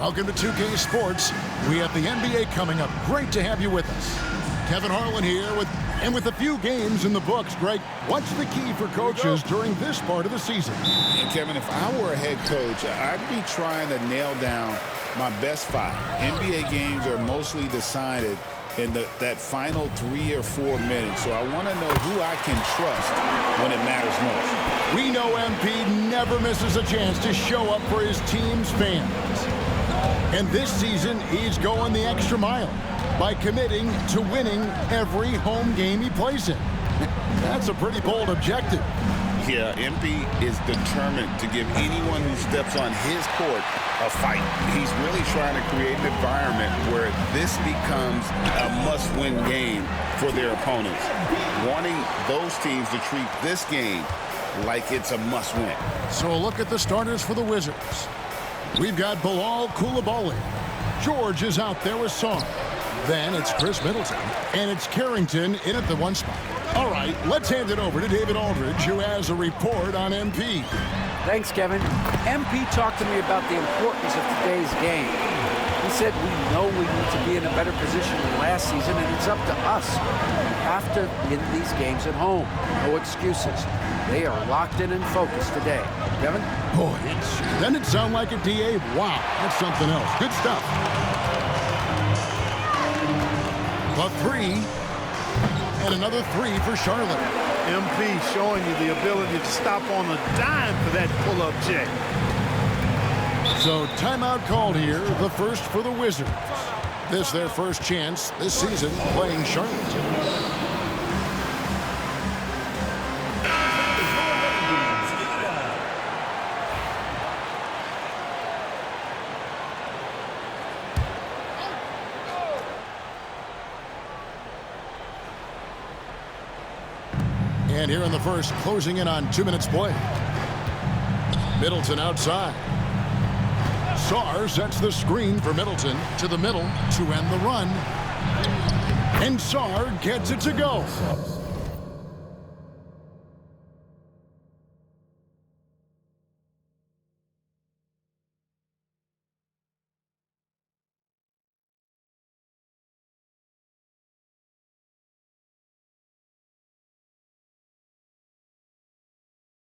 Welcome to 2K Sports. We have the NBA coming up. Great to have you with us. Kevin Harlan here with a few games in the books. Greg, what's the key for coaches during this part of the season? And Kevin, if I were a head coach, I'd be trying to nail down my best 5. NBA games are mostly decided in that final 3 or 4 minutes. So I want to know who I can trust when it matters most. We know MP never misses a chance to show up for his team's fans. And this season, he's going the extra mile by committing to winning every home game he plays in. That's a pretty bold objective. Yeah, MP is determined to give anyone who steps on his court a fight. He's really trying to create an environment where this becomes a must-win game for their opponents, wanting those teams to treat this game like it's a must-win. So a look at the starters for the Wizards. We've got Bilal Coulibaly. George is out there with Song. Then it's Chris Middleton, and it's Carrington in at the 1 spot. All right, let's hand it over to David Aldridge, who has a report on MP. Thanks, Kevin. MP talked to me about the importance of today's game. He said we know we need to be in a better position than last season, and it's up to us. We have to win these games at home. No excuses. They are locked in and focused today. Kevin? Boy, doesn't it sound like a DA? Wow, that's something else. Good stuff. A 3, and another 3 for Charlotte. MP showing you the ability to stop on a dime for that pull-up check. So timeout called here, the first for the Wizards. This their first chance this season playing Charlotte. And here in the first, closing in on 2 minutes play. Middleton outside. Sarr sets the screen for Middleton to the middle to end the run. And Sarr gets it to go.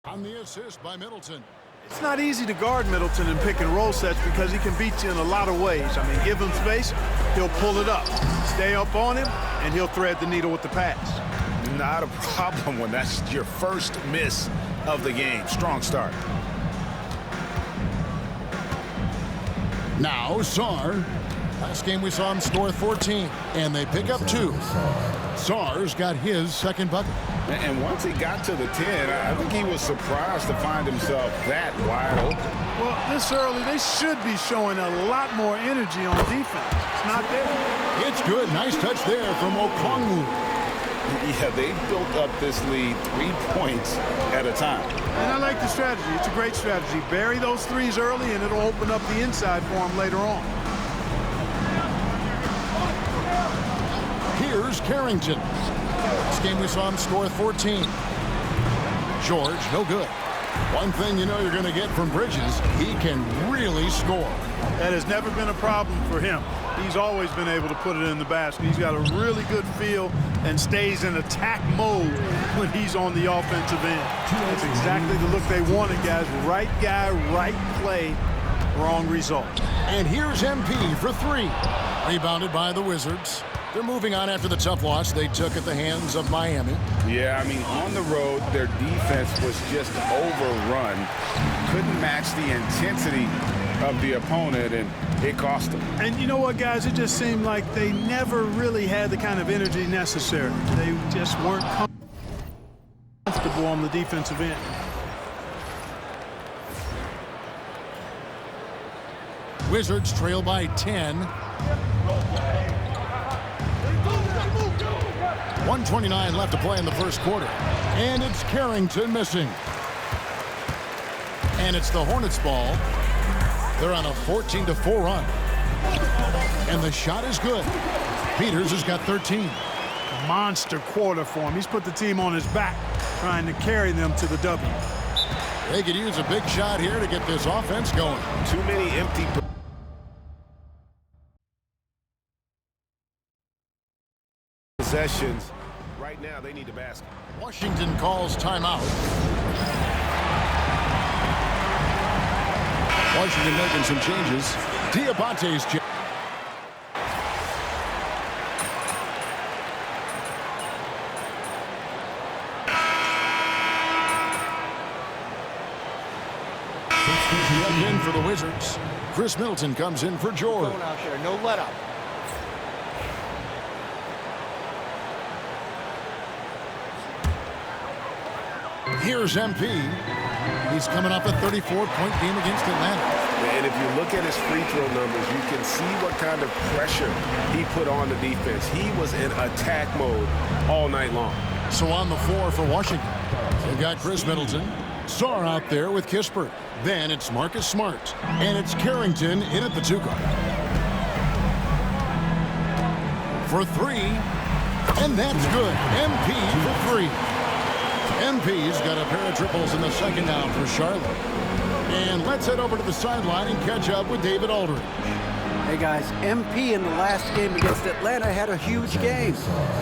On the assist by Middleton. It's not easy to guard Middleton in pick and roll sets because he can beat you in a lot of ways. I mean, give him space, he'll pull it up. Stay up on him, and he'll thread the needle with the pass. Not a problem when that's your first miss of the game. Strong start. Now Sarr. Last game we saw him score 14, and they pick up 2. Sarr's got his second bucket. And once he got to the 10, I think he was surprised to find himself that wide open. Well, this early, they should be showing a lot more energy on defense. It's not there. It's good. Nice touch there from Okongwu. Yeah, they built up this lead 3 points at a time. And I like the strategy. It's a great strategy. Bury those threes early, and it'll open up the inside for them later on. Here's Carrington. This game we saw him score 14. George, no good. One thing you know you're going to get from Bridges, he can really score. That has never been a problem for him. He's always been able to put it in the basket. He's got a really good feel and stays in attack mode when he's on the offensive end. That's exactly the look they wanted, guys. Right guy, right play, wrong result. And here's MP for 3. Rebounded by the Wizards. They're moving on after the tough loss they took at the hands of Miami. Yeah, I mean, on the road, their defense was just overrun. Couldn't match the intensity of the opponent, and it cost them. And you know what, guys? It just seemed like they never really had the kind of energy necessary. They just weren't comfortable on the defensive end. Wizards trail by 10. 1:29 left to play in the first quarter. And it's Carrington missing. And it's the Hornets ball. They're on a 14-4 run. And the shot is good. Peters has got 13. Monster quarter for him. He's put the team on his back, trying to carry them to the W. They could use a big shot here to get this offense going. Too many empty possessions. Right now, they need the basket. Washington calls timeout. Washington making some changes. Diabate's change. In for the Wizards. Chris Middleton comes in for George. Going out there, no let up. Here's MP. He's coming off a 34-point game against Atlanta. And if you look at his free throw numbers, you can see what kind of pressure he put on the defense. He was in attack mode all night long. So on the floor for Washington, they've got Chris Middleton. Sarr out there with Kispert. Then it's Marcus Smart. And it's Carrington in at the 2 guard. For 3. And that's good. MP for 3. MP's got a pair of triples in the second half for Charlotte. And let's head over to the sideline and catch up with David Aldridge. Hey guys, MP in the last game against Atlanta had a huge game.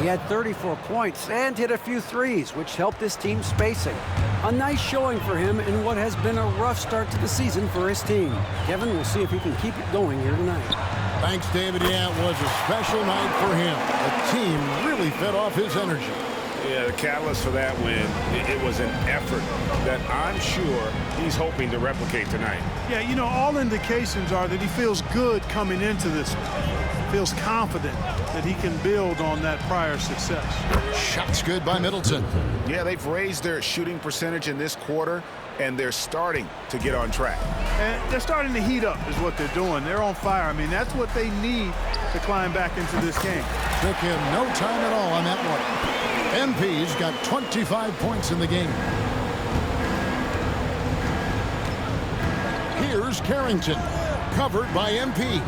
He had 34 points and hit a few threes, which helped his team's spacing. A nice showing for him in what has been a rough start to the season for his team. Kevin, we'll see if he can keep it going here tonight. Thanks, David. Yeah, it was a special night for him. The team really fed off his energy. Yeah, the catalyst for that win, it was an effort that I'm sure he's hoping to replicate tonight. Yeah, you know, all indications are that he feels good coming into this one. Feels confident that he can build on that prior success. Shots good by Middleton. Yeah, they've raised their shooting percentage in this quarter, and they're starting to get on track. And they're starting to heat up is what they're doing. They're on fire. I mean, that's what they need to climb back into this game. Took him no time at all on that one. MP's got 25 points in the game. Here's Carrington, covered by MP.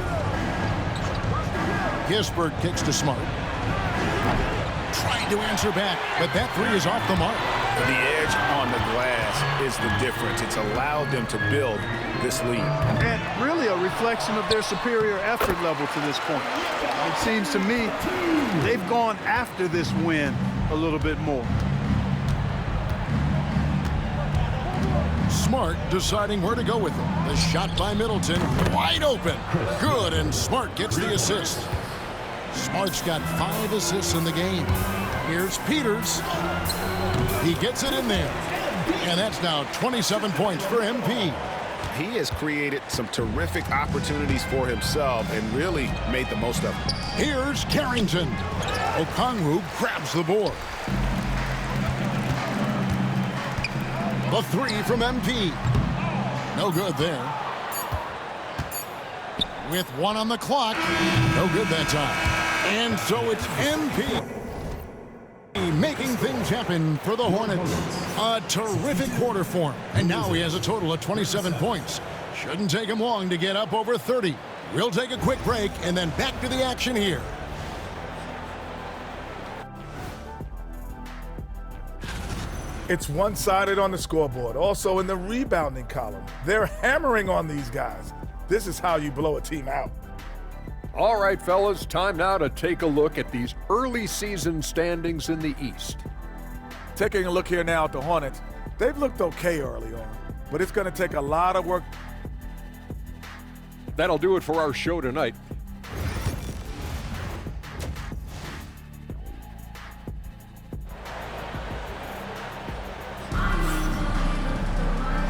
Kispert kicks to Smart. Tried to answer back, but that 3 is off the mark. The edge on the glass is the difference. It's allowed them to build this lead. And really a reflection of their superior effort level to this point. It seems to me they've gone after this win a little bit more. Smart deciding where to go with it. The shot by Middleton, wide open. Good, and Smart gets the assist. Smart's got 5 assists in the game. Here's Peters. He gets it in there. And that's now 27 points for MP. He has created some terrific opportunities for himself and really made the most of it. Here's Carrington. Okongwu grabs the board. The 3 from MP. No good there. With 1 on the clock. No good that time. And so it's MP making things happen for the Hornets. A terrific quarter for him. And now he has a total of 27 points. Shouldn't take him long to get up over 30. We'll take a quick break and then back to the action here. It's one-sided on the scoreboard. Also in the rebounding column. They're hammering on these guys. This is how you blow a team out. All right, fellas, time now to take a look at these early season standings in the East. Taking a look here now at the Hornets, they've looked okay early on, but it's going to take a lot of work. That'll do it for our show tonight.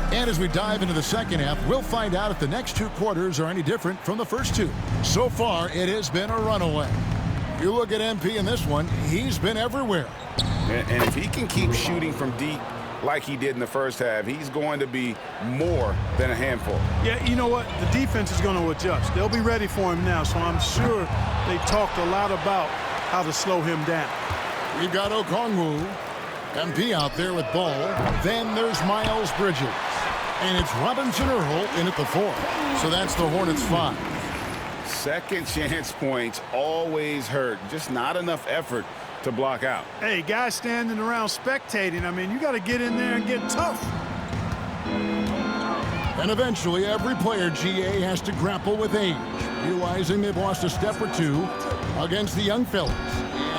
And as we dive into the second half, we'll find out if the next 2 quarters are any different from the first 2. So far, it has been a runaway. You look at MP in this one, he's been everywhere. And if he can keep shooting from deep like he did in the first half, he's going to be more than a handful. Yeah, you know what? The defense is going to adjust. They'll be ready for him now, so I'm sure they talked a lot about how to slow him down. We've got Okongwu, MP out there with ball. Then there's Miles Bridges. And it's Robinson Earl in at the 4. So that's the Hornets 5. Second chance points always hurt. Just not enough effort to block out. Hey, guys standing around spectating, I mean, you got to get in there and get tough. And eventually, every player, GA, has to grapple with age, realizing they've lost a step or 2 against the young fellas.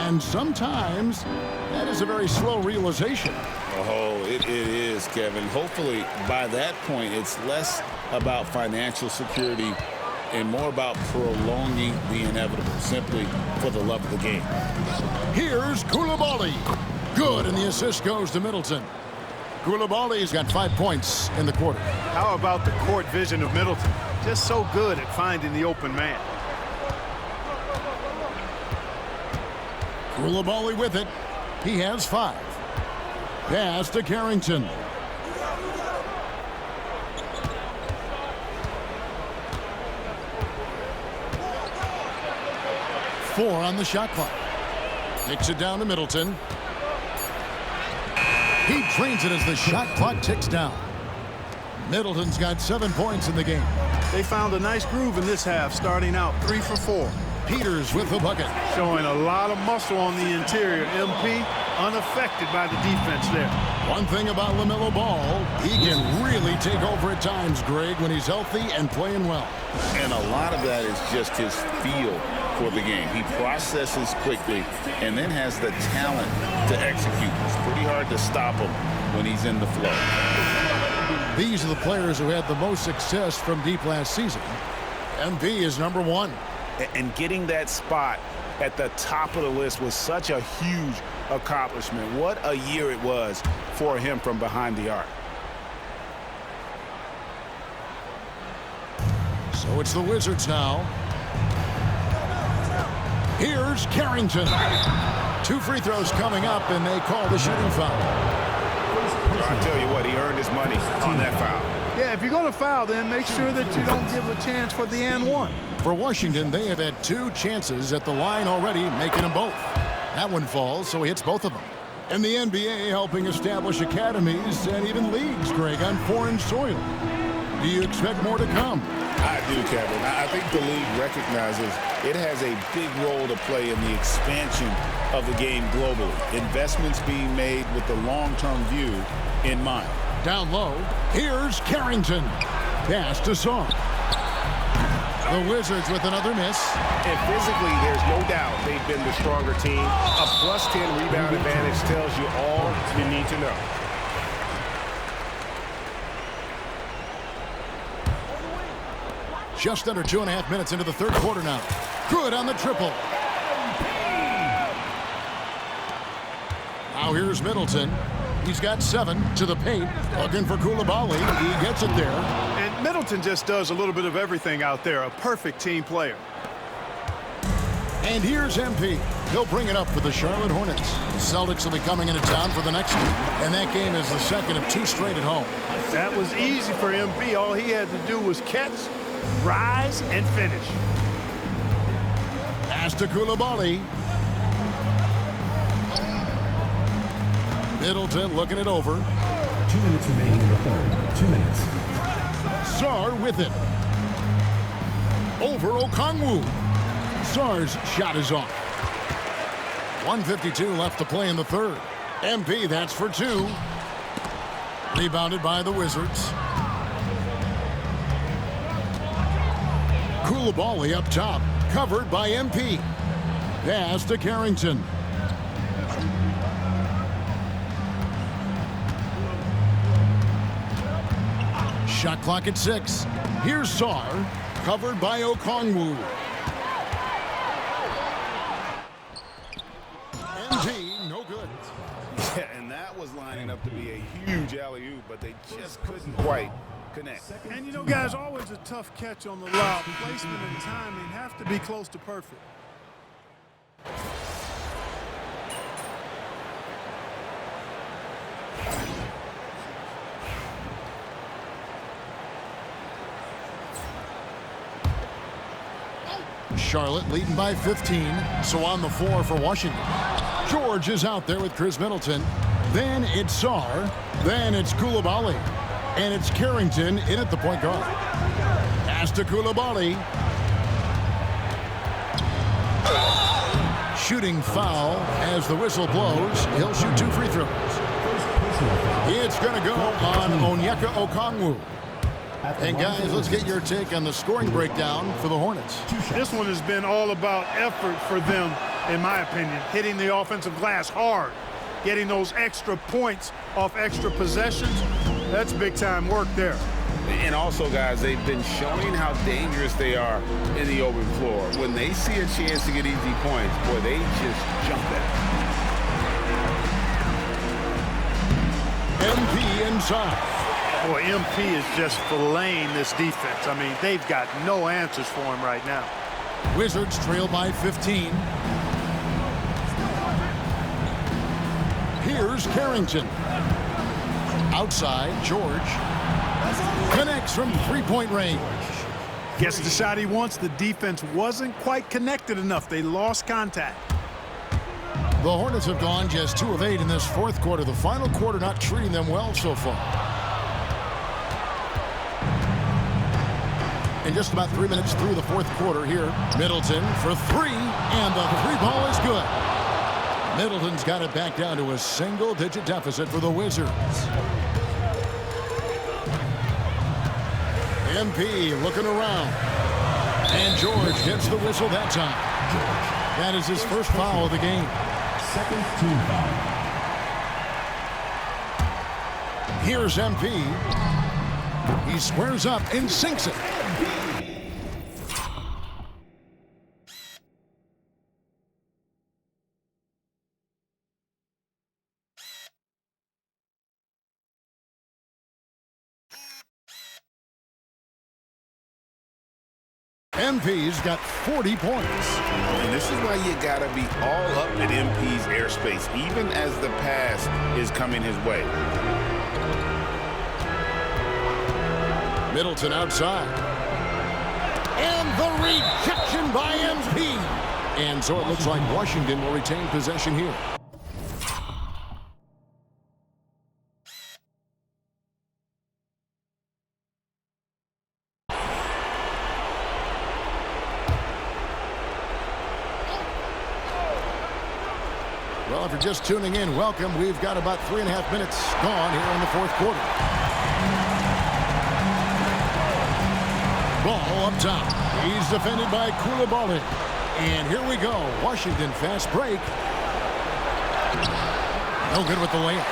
And sometimes that is a very slow realization. Oh, it is, Kevin. Hopefully, by that point, it's less about financial security and more about prolonging the inevitable, simply for the love of the game. Here's Coulibaly. Good, and the assist goes to Middleton. Coulibaly's got 5 points in the quarter. How about the court vision of Middleton? Just so good at finding the open man. Coulibaly with it. He has 5. Pass to Carrington. Four on the shot clock. Kicks it down to Middleton. He drains it as the shot clock ticks down. Middleton's got 7 points in the game. They found a nice groove in this half, starting out 3 for 4. Peters with the bucket. Showing a lot of muscle on the interior. MP unaffected by the defense there. One thing about LaMelo Ball, he can really take over at times, Greg, when he's healthy and playing well. And a lot of that is just his feel for the game. He processes quickly and then has the talent to execute. It's pretty hard to stop him when he's in the flow. These are the players who had the most success from deep last season. MP is number 1. And getting that spot at the top of the list was such a huge accomplishment. What a year it was for him from behind the arc. So it's the Wizards now. Here's Carrington. 2 free throws coming up, and they call the shooting foul. I tell you what, he earned his money on that foul. Yeah, if you're going to foul, then make sure that you don't give a chance for the and one. For Washington, they have had 2 chances at the line already, making them both. That one falls, so he hits both of them. And the NBA helping establish academies and even leagues, Greg, on foreign soil. Do you expect more to come? I do, Kevin. I think the league recognizes it has a big role to play in the expansion of the game globally. Investments being made with the long-term view in mind. Down low, here's Carrington. Pass to Song. The Wizards with another miss. And physically, there's no doubt they've been the stronger team. A +10 rebound advantage tells you all you need to know. Just under 2.5 minutes into the third quarter now. Good on the triple. Now here's Middleton. He's got 7 to the paint. Looking for Coulibaly. He gets it there. And Middleton just does a little bit of everything out there. A perfect team player. And here's MP. He'll bring it up for the Charlotte Hornets. The Celtics will be coming into town for the next game. And that game is the second of 2 straight at home. That was easy for MP. All he had to do was catch, rise, and finish. Pass to Coulibaly. Middleton looking it over. 2 minutes remaining in the third. 2 minutes. Sarr with it. Over Okongwu. Sarr's shot is off. 1:52 left to play in the third. MP, that's for 2. Rebounded by the Wizards. Coulibaly up top. Covered by MP. Pass to Carrington. Shot clock at 6. Here's Sarr. Covered by Okongwu. MD, no good. Yeah, and that was lining up to be a huge alley-oop, but they just couldn't quite connect. And you know, guys, always a tough catch on the lob. Placement and timing have to be close to perfect. Charlotte leading by 15, so on the floor for Washington. George is out there with Chris Middleton. Then it's Sarr. Then it's Coulibaly. And it's Carrington in at the point guard. Pass to Coulibaly. Shooting foul as the whistle blows. He'll shoot 2 free throws. It's going to go on Onyeka Okongwu. And guys, let's get your take on the scoring breakdown for the Hornets. This one has been all about effort for them in my opinion, hitting the offensive glass hard, getting those extra points off extra possessions. That's big-time work there. And also, guys, they've been showing how dangerous they are in the open floor. When they see a chance to get easy points, boy, they just jump at it. MP inside. Boy, MP is just filleting this defense. I mean, they've got no answers for him right now. Wizards trail by 15. Here's Carrington. Outside, George connects from three-point range. Gets the shot he wants. The defense wasn't quite connected enough. They lost contact. The Hornets have gone just 2 of 8 in this fourth quarter. The final quarter not treating them well so far. In just about 3 minutes through the fourth quarter here, Middleton for 3, and the 3-ball is good. Middleton's got it back down to a single-digit deficit for the Wizards. MP looking around. And George gets the whistle that time. That is his first foul of the game. Second team foul. Here's MP. He squares up and sinks it. MP's got 40 points. And this is why you got to be all up in MP's airspace, even as the pass is coming his way. Middleton outside. And the rejection by MP. And so it looks like Washington will retain possession here. Well, if you're just tuning in, welcome. We've got about 3.5 minutes gone here in the fourth quarter. Ball up top. He's defended by Coulibaly. And here we go. Washington fast break. No good with the layup.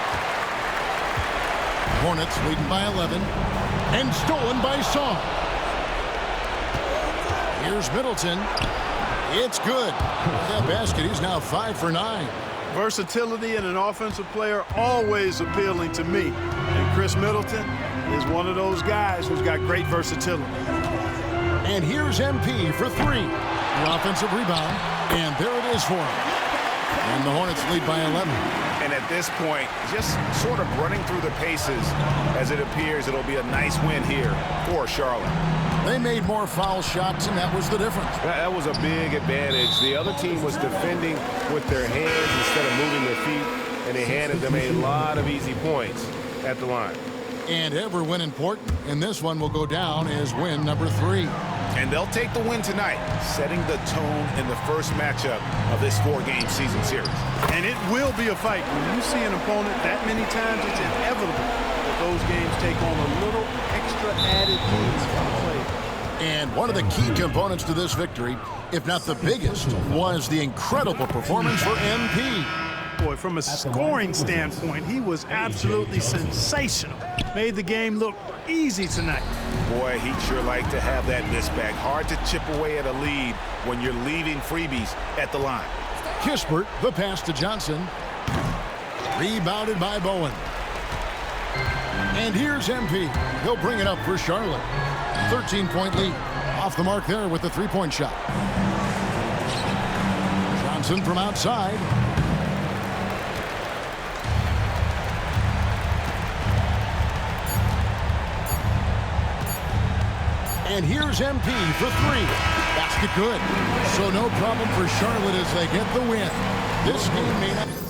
Hornets leading by 11. And stolen by Song. Here's Middleton. It's good. With that basket, he's now 5 for 9. Versatility in an offensive player always appealing to me. And Chris Middleton is one of those guys who's got great versatility. And here's MP for 3. The offensive rebound. And there it is for him. And the Hornets lead by 11. And at this point, just sort of running through the paces as it appears it'll be a nice win here for Charlotte. They made more foul shots, and that was the difference. That was a big advantage. The other team was defending with their hands instead of moving their feet, and they handed them a lot of easy points at the line. And every win important, and this one will go down as win number 3. And they'll take the win tonight, setting the tone in the first matchup of this 4-game season series. And it will be a fight. When you see an opponent that many times, it's inevitable that those games take on a little extra added ease from the play. And one of the key components to this victory, if not the biggest, was the incredible performance for MP. Boy, from a scoring standpoint, he was absolutely sensational. Made the game look easy tonight. Boy, he'd sure like to have that miss back. Hard to chip away at a lead when you're leaving freebies at the line. Kispert, the pass to Johnson. Rebounded by Bowen. And here's MP. He'll bring it up for Charlotte. 13-point lead. Off the mark there with the 3-point shot. Johnson from outside. And here's MP for 3. Basket good. So no problem for Charlotte as they get the win. This game may not...